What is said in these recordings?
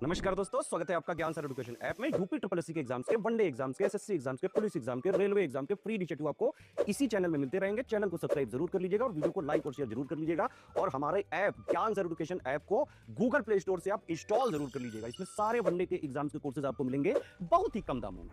नमस्कार दोस्तों, स्वागत है आपका ज्ञान सर एजुकेशन ऐप में। यूपी ट्रिपल एससी के एग्जाम्स के, वनडे एग्जाम्स के, एसएससी एग्जाम्स के, पुलिस एग्जाम के, रेलवे एग्जाम के फ्री इनिशिएटिव आपको इसी चैनल में मिलते रहेंगे। चैनल को सब्सक्राइब जरूर कर लीजिएगा और वीडियो को लाइक और शेयर जरूर कर लीजिएगा। और हमारे ऐप ज्ञान सर एजुकेशन ऐप को गूगल प्ले स्टोर से आप इंस्टॉल जरूर कर लीजिएगा। इसमें सारे वनडे के एग्जाम्स के कोर्सेज आपको मिलेंगे बहुत ही कम दामों में।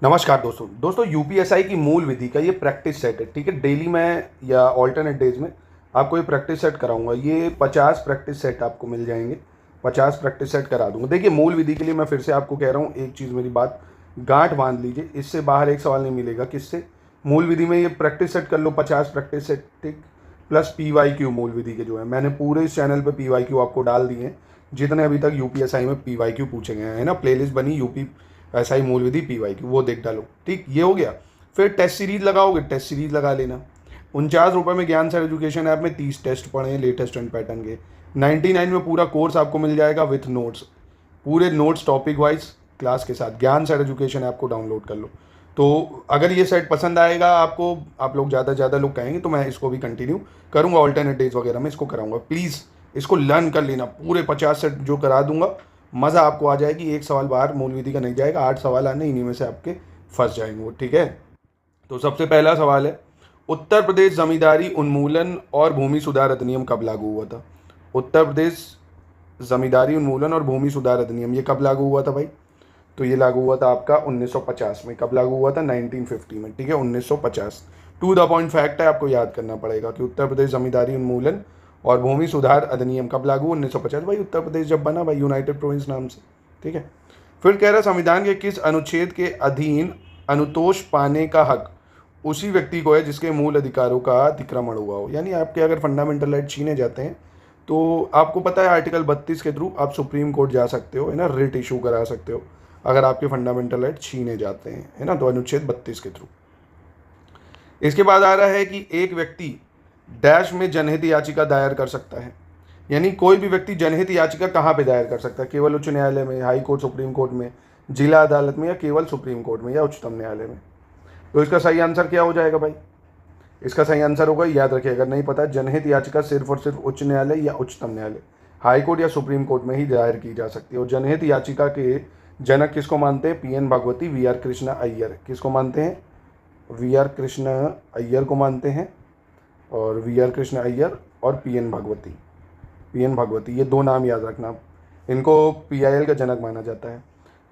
नमस्कार दोस्तों यूपीएसआई की मूल विधि का ये प्रैक्टिस सेट है। ठीक है, डेली मैं या ऑल्टरनेट डेज में आपको ये प्रैक्टिस सेट कराऊंगा। ये 50 प्रैक्टिस सेट आपको मिल जाएंगे, 50 प्रैक्टिस सेट करा दूंगा। देखिए, मूल विधि के लिए मैं फिर से आपको कह रहा हूँ, एक चीज़ मेरी बात गांठ बांध लीजिए, इससे बाहर एक सवाल नहीं मिलेगा। किससे? मूल विधि में ये प्रैक्टिस सेट कर लो, 50 प्रैक्टिस सेट, ठीक, प्लस PYQ मूल विधि के जो है मैंने पूरे इस चैनल पर PYQ आपको डाल दिए हैं, जितने अभी तक यूपीएसआई में PYQ पूछे गए हैं ना। प्लेलिस्ट बनी यूपीएसआई मूल विधि PYQ, वो देख डालो। ठीक, ये हो गया। फिर टेस्ट सीरीज लगाओगे, टेस्ट सीरीज लगा लेना। 49 रुपये में ज्ञान सर एजुकेशन ऐप में 30 टेस्ट पढ़े हैं लेटेस्ट एंड पैटर्न के। 99 में पूरा कोर्स आपको मिल जाएगा विथ नोट्स, पूरे नोट्स टॉपिक वाइज क्लास के साथ। ज्ञान सर एजुकेशन ऐप को डाउनलोड कर लो। तो अगर ये सेट पसंद आएगा आपको, आप लोग ज़्यादा से ज़्यादा लोग कहेंगे तो मैं इसको भी कंटिन्यू करूँगा, ऑल्टरनेट डेज वगैरह में इसको कराऊंगा। प्लीज़ इसको लर्न कर लेना, पूरे 50 सेट जो करा दूंगा, मज़ा आपको आ जाएगी। एक सवाल बाहर मूल विधि का नहीं जाएगा, 8 सवाल आने, इन्हीं में से आपके फंस जाएंगे वो। ठीक है, तो सबसे पहला सवाल है, उत्तर प्रदेश जमींदारी उन्मूलन और भूमि सुधार अधिनियम कब लागू हुआ था? उत्तर प्रदेश जमींदारी उन्मूलन और भूमि सुधार अधिनियम ये कब लागू हुआ था भाई? तो ये लागू हुआ था आपका 1950 में। कब लागू हुआ था? 1950 में। ठीक है, 1950। टू द पॉइंट फैक्ट है, आपको याद करना पड़ेगा कि उत्तर प्रदेश जमींदारी उन्मूलन और भूमि सुधार अधिनियम कब लागू? 1950। भाई उत्तर प्रदेश जब बना भाई यूनाइटेड प्रोविंस नाम से। ठीक है, फिर कह रहा संविधान के किस अनुच्छेद के अधीन अनुतोष पाने का हक उसी व्यक्ति को है जिसके मूल अधिकारों का अतिक्रमण हुआ हो? यानी आपके अगर फंडामेंटल राइट छीने जाते हैं तो आपको पता है आर्टिकल 32 के थ्रू आप सुप्रीम कोर्ट जा सकते हो, है ना, रिट इशू करा सकते हो अगर आपके फंडामेंटल राइट छीने जाते हैं, है ना, तो अनुच्छेद 32 के थ्रू। इसके बाद आ रहा है कि एक व्यक्ति डैश में जनहित याचिका दायर कर सकता है। यानी कोई भी व्यक्ति जनहित याचिका कहाँ पे दायर कर सकता है? केवल उच्च न्यायालय में, हाई कोर्ट, सुप्रीम कोर्ट में, जिला अदालत में, या केवल सुप्रीम कोर्ट में या उच्चतम न्यायालय में? तो इसका सही आंसर क्या हो जाएगा भाई? इसका सही आंसर होगा, याद रखिए अगर नहीं पता, जनहित याचिका सिर्फ और सिर्फ उच्च न्यायालय या उच्चतम न्यायालय, हाई कोर्ट या सुप्रीम कोर्ट में ही दायर की जा सकती है। और जनहित याचिका के जनक किसको मानते हैं? PN भागवती, VR कृष्णा अय्यर। किसको मानते हैं? VR कृष्णा अय्यर को मानते हैं। और VR कृष्णा अय्यर और PN भागवती, ये दो नाम याद रखना, इनको PIL का जनक माना जाता है।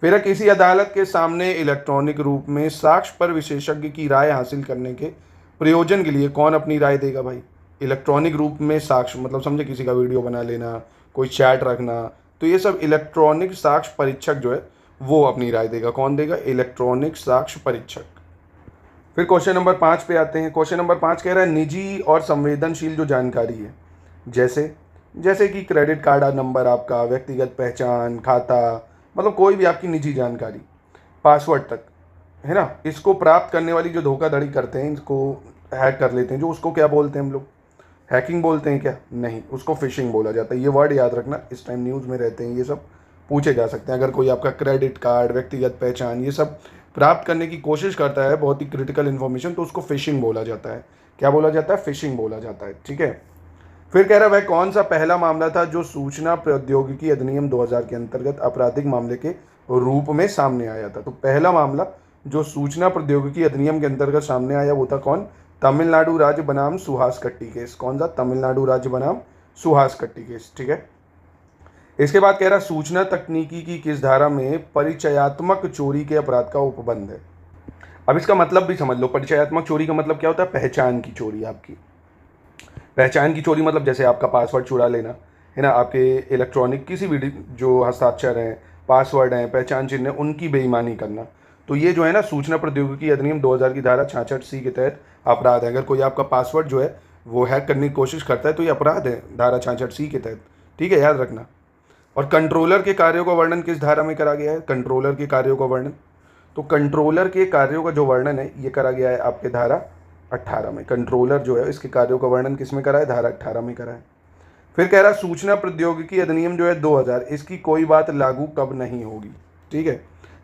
फिर किसी अदालत के सामने इलेक्ट्रॉनिक रूप में साक्ष्य पर विशेषज्ञ की राय हासिल करने के प्रयोजन के लिए कौन अपनी राय देगा भाई? इलेक्ट्रॉनिक रूप में साक्ष्य मतलब समझे, किसी का वीडियो बना लेना, कोई चैट रखना, तो ये सब इलेक्ट्रॉनिक साक्ष्य परीक्षक जो है वो अपनी राय देगा। कौन देगा? इलेक्ट्रॉनिक साक्ष्य परीक्षक। फिर क्वेश्चन नंबर 5 पे आते हैं। क्वेश्चन नंबर 5 कह रहा है निजी और संवेदनशील जो जानकारी है, जैसे जैसे कि क्रेडिट कार्ड नंबर आपका, व्यक्तिगत पहचान, खाता, मतलब कोई भी आपकी निजी जानकारी, पासवर्ड तक, है ना, इसको प्राप्त करने वाली जो धोखाधड़ी करते हैं, इसको हैक कर लेते हैं, जो उसको क्या बोलते हैं हम लोग? हैकिंग बोलते हैं क्या? नहीं, उसको फिशिंग बोला जाता है। ये वर्ड याद रखना, इस टाइम न्यूज़ में रहते हैं, ये सब पूछे जा सकते हैं। अगर कोई आपका क्रेडिट कार्ड, व्यक्तिगत पहचान, ये सब प्राप्त करने की कोशिश करता है, बहुत ही क्रिटिकल इन्फॉर्मेशन, तो उसको फिशिंग बोला जाता है। क्या बोला जाता है? फिशिंग बोला जाता है। ठीक है, फिर कह रहा है वह कौन सा पहला मामला था जो सूचना प्रौद्योगिकी अधिनियम 2000 के अंतर्गत आपराधिक मामले के रूप में सामने आया था? तो पहला मामला जो सूचना प्रौद्योगिकी अधिनियम के अंतर्गत सामने आया वो था कौन? तमिलनाडु राज्य बनाम सुहास कट्टी केस। कौन सा? तमिलनाडु राज्य बनाम सुहास कट्टी केस। ठीक है, इसके बाद कह रहा सूचना तकनीकी की किस धारा में परिचयात्मक चोरी के अपराध का उपबंध है? अब इसका मतलब भी समझ लो। परिचयात्मक चोरी का मतलब क्या होता है? पहचान की चोरी। आपकी पहचान की चोरी मतलब जैसे आपका पासवर्ड चुरा लेना, है ना, आपके इलेक्ट्रॉनिक किसी भी जो हस्ताक्षर हैं, पासवर्ड हैं, पहचान चिन्ह हैं, उनकी बेईमानी करना। तो ये जो है ना, सूचना प्रौद्योगिकी अधिनियम 2000 की धारा 66C के तहत अपराध है। अगर कोई आपका पासवर्ड जो है वो हैक करने की कोशिश करता है तो ये अपराध है धारा 66C के तहत। ठीक है, याद रखना। और कंट्रोलर के कार्यों का वर्णन किस धारा में करा गया है? कंट्रोलर के कार्यों का वर्णन, तो कंट्रोलर के कार्यों का जो वर्णन है ये करा गया है आपके धारा 18 में। कंट्रोलर जो है इसके कार्यों का वर्णन किस में करा है? धारा 18 में करा है। फिर कह रहा सूचना प्रौद्योगिकी अधिनियम जो है 2000, इसकी कोई बात लागू कब नहीं होगी? ठीक है,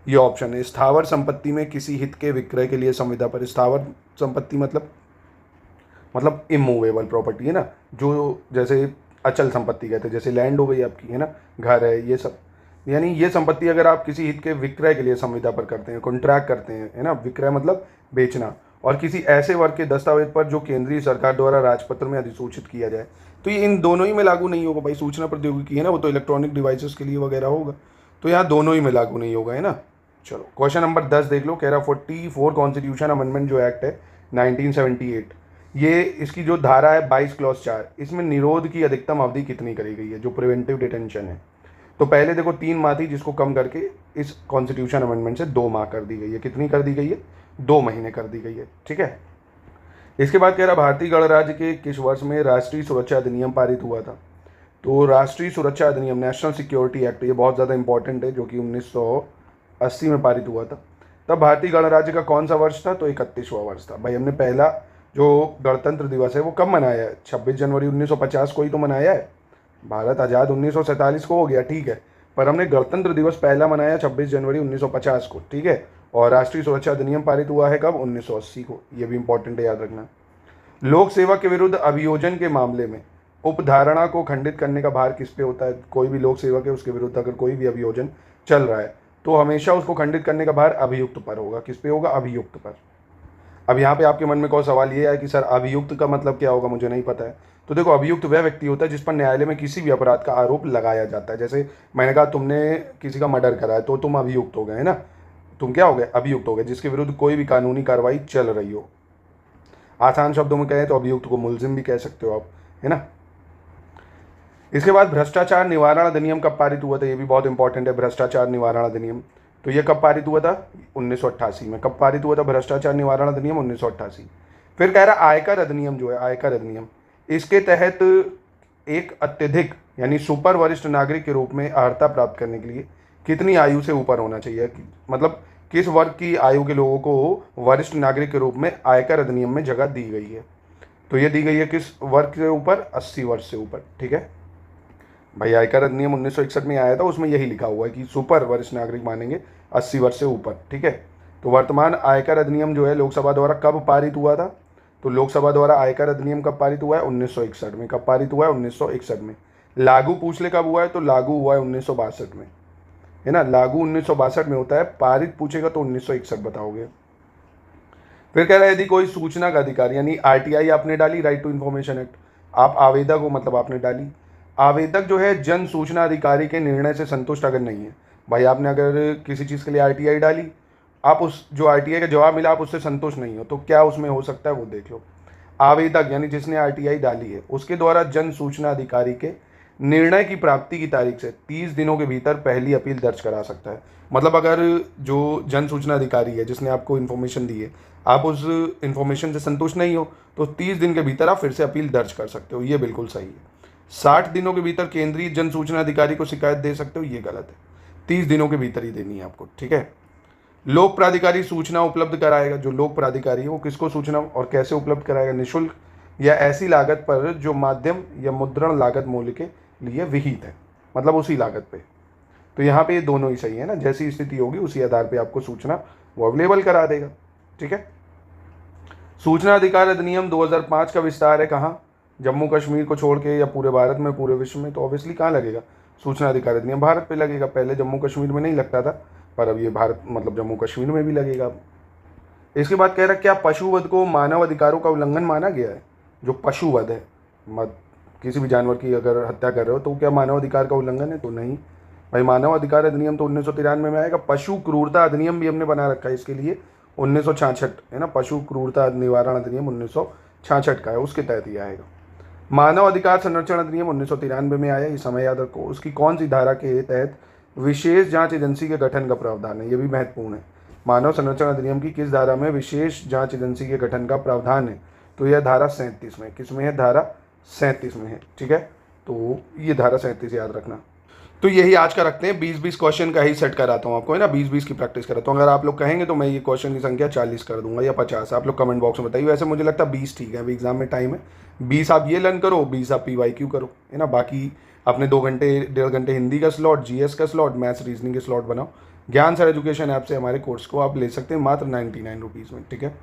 ये ऑप्शन है। स्थावर संपत्ति में किसी हित के विक्रय के लिए संविदा पर। स्थावर संपत्ति मतलब इमूवेबल प्रॉपर्टी, है ना, जो जैसे अचल संपत्ति कहते हैं, जैसे लैंड हो गई आपकी, है ना, घर है, ये सब। यानी ये संपत्ति अगर आप किसी हित के विक्रय के लिए संविदा पर करते हैं, कॉन्ट्रैक्ट करते हैं, है ना, विक्रय मतलब बेचना, और किसी ऐसे वर्ग के दस्तावेज पर जो केंद्रीय सरकार द्वारा राजपत्र में अधिसूचित किया जाए, तो ये इन दोनों ही में लागू नहीं होगा भाई। सूचना प्रौद्योगिकी है ना, वो तो इलेक्ट्रॉनिक डिवाइसेस के लिए वगैरह होगा, तो यहाँ दोनों ही में लागू नहीं होगा, है ना। चलो क्वेश्चन नंबर 10 देख लो। कह रहा 44 कॉन्स्टिट्यूशन अमेंडमेंट जो एक्ट है 1978, ये इसकी जो धारा है 22 क्लॉज 4, इसमें निरोध की अधिकतम अवधि कितनी करी गई है, जो प्रिवेंटिव डिटेंशन है। तो पहले देखो 3 माह थी, जिसको कम करके इस कॉन्स्टिट्यूशन अमेंडमेंट से 2 माह कर दी गई है। कितनी कर दी गई है? 2 महीने कर दी गई है, ठीक है। इसके बाद कह रहा भारतीय गणराज्य के किस वर्ष में राष्ट्रीय सुरक्षा अधिनियम पारित हुआ था। तो राष्ट्रीय सुरक्षा अधिनियम, नेशनल सिक्योरिटी एक्ट, ये बहुत ज़्यादा इंपॉर्टेंट है, जो कि 1980 में पारित हुआ था। तब भारतीय गणराज्य का कौन सा वर्ष था? तो 31वां वर्ष था भाई। हमने पहला जो गणतंत्र दिवस है वो कब मनाया है? 26 जनवरी 1950 को ही तो मनाया है। भारत आज़ाद 1947 को हो गया, ठीक है, पर हमने गणतंत्र दिवस पहला मनाया 26 जनवरी 1950 को, ठीक है। और राष्ट्रीय सुरक्षा अधिनियम पारित हुआ है कब? 1980 को। ये भी इंपॉर्टेंट है, याद रखना। लोक सेवा के विरुद्ध अभियोजन के मामले में उपधारणा को खंडित करने का भार किस पे होता है? कोई भी लोक सेवक है, उसके विरुद्ध अगर कोई भी अभियोजन चल रहा है तो हमेशा उसको खंडित करने का भार अभियुक्त पर होगा। किस पे होगा? अभियुक्त पर। अब यहाँ पे आपके मन में कोई सवाल ये है कि सर अभियुक्त का मतलब क्या होगा, मुझे नहीं पता है। तो देखो, अभियुक्त वह व्यक्ति होता है जिस पर न्यायालय में किसी भी अपराध का आरोप लगाया जाता है। जैसे मैंने कहा तुमने किसी का मर्डर करा है, तो तुम अभियुक्त हो गए, है ना। तुम क्या हो गए? अभियुक्त हो गए, जिसके विरुद्ध कोई भी कानूनी कार्रवाई चल रही हो। आसान शब्दों में कहें तो अभियुक्त को मुलजिम भी कह सकते हो आप, है ना। इसके बाद भ्रष्टाचार निवारण अधिनियम कब पारित हुआ था? ये भी बहुत इंपॉर्टेंट है, भ्रष्टाचार निवारण अधिनियम। तो ये कब पारित हुआ था? 1988 में। कब पारित हुआ था भ्रष्टाचार निवारण अधिनियम? 1988। फिर कह रहा आयकर अधिनियम जो है, आयकर अधिनियम, इसके तहत एक अत्यधिक यानी सुपर वरिष्ठ नागरिक के रूप में अर्हता प्राप्त करने के लिए कितनी आयु से ऊपर होना चाहिए? मतलब किस वर्ग की आयु के लोगों को वरिष्ठ नागरिक के रूप में आयकर अधिनियम में जगह दी गई है? तो ये दी गई है किस वर्ग के ऊपर? 80 वर्ष से ऊपर, ठीक है भाई। आयकर अधिनियम 1961 में आया था, उसमें यही लिखा हुआ है कि सुपर वरिष्ठ नागरिक मानेंगे 80 वर्ष से ऊपर, ठीक है। तो वर्तमान आयकर अधिनियम जो है लोकसभा द्वारा कब पारित हुआ था? तो लोकसभा द्वारा आयकर अधिनियम कब पारित हुआ है? 1961 में। कब पारित हुआ है? 1961 में। लागू पूछ ले कब हुआ है? तो लागू हुआ है 1962 में, है ना। लागू 1962 में होता है, पारित पूछेगा तो 1961 बताओगे। फिर कह रहा है यदि कोई सूचना का अधिकार यानी आरटीआई आपने डाली, राइट टू इन्फॉर्मेशन एक्ट, आप आवेदक हो मतलब आपने डाली। आवेदक जो है जन सूचना अधिकारी के निर्णय से संतुष्ट अगर नहीं है, भाई आपने अगर किसी चीज़ के लिए आरटीआई डाली, आप उस जो आरटीआई का जवाब मिला आप उससे संतुष्ट नहीं हो, तो क्या उसमें हो सकता है वो देख लो। आवेदक यानी जिसने आरटीआई डाली है उसके द्वारा जन सूचना अधिकारी के निर्णय की प्राप्ति की तारीख से 30 दिनों के भीतर पहली अपील दर्ज करा सकता है। मतलब अगर जो जन सूचना अधिकारी है जिसने आपको इन्फॉर्मेशन दी है, आप उस इन्फॉर्मेशन से संतुष्ट नहीं हो, तो 30 दिन के भीतर आप फिर से अपील दर्ज कर सकते हो, ये बिल्कुल सही है। 60 दिनों के भीतर केंद्रीय जन सूचना अधिकारी को शिकायत दे सकते हो, ये गलत है। 30 दिनों के भीतर ही देनी है आपको, ठीक है। लोक प्राधिकारी सूचना उपलब्ध कराएगा। जो लोक प्राधिकारी है वो किसको सूचना और कैसे उपलब्ध कराएगा? निःशुल्क या ऐसी लागत पर जो माध्यम या मुद्रण लागत मूल्य के लिए विहित है, मतलब उसी लागत पे। तो यहाँ पे ये दोनों ही सही है ना, जैसी स्थिति होगी उसी आधार पे आपको सूचना वो अवेलेबल करा देगा, ठीक है। सूचना अधिकार अधिनियम 2005 का विस्तार है कहाँ? जम्मू कश्मीर को छोड़ के या पूरे भारत में, पूरे विश्व में? तो ऑब्वियसली कहाँ लगेगा? सूचना अधिकार अधिनियम भारत पे लगेगा। पहले जम्मू कश्मीर में नहीं लगता था, पर अब ये भारत मतलब जम्मू कश्मीर में भी लगेगा। इसके बाद कह रहा है क्या पशुवध को मानव अधिकारों का उल्लंघन माना गया है? जो पशुवध है, किसी भी जानवर की अगर हत्या कर रहे हो तो क्या मानव अधिकार का उल्लंघन है? तो नहीं भाई। मानव अधिकार अधिनियम तो 1993 में आएगा। पशु क्रूरता अधिनियम भी हमने बना रखा है इसके लिए, 1966, है ना। पशु क्रूरता निवारण अधिनियम 1966 का है, उसके तहत ही आएगा। मानव अधिकार संरक्षण अधिनियम 1993 में आया, ये समय याद रखो। उसकी कौन सी धारा के तहत विशेष जांच एजेंसी के गठन का प्रावधान है? ये भी महत्वपूर्ण है। मानव संरक्षण अधिनियम की किस धारा में विशेष जांच एजेंसी के गठन का प्रावधान है? तो यह धारा 37 में। किस में है? धारा 37 में है, ठीक है। तो ये धारा 37 याद रखना। तो यही आज का रखते हैं, 20-20 क्वेश्चन का ही सेट कराता हूँ आपको, है ना। 20-20 की प्रैक्टिस कराता हूँ। अगर आप लोग कहेंगे तो मैं ये क्वेश्चन की संख्या 40 कर दूंगा या 50, आप लोग कमेंट बॉक्स में बताइए। वैसे मुझे लगता है 20 ठीक है, अभी एग्जाम में टाइम है। 20 आप ये लर्न करो, 20 आप PYQ करो, है ना। बाकी अपने 2 घंटे 1.5 घंटे हिंदी का स्लॉट, GS का स्लॉट, मैथ्स रीजनिंग के स्लॉट बनाओ। ज्ञान सर एजुकेशन ऐप से हमारे कोर्स को आप ले सकते हैं मात्र 99 रुपीज़ में, ठीक है।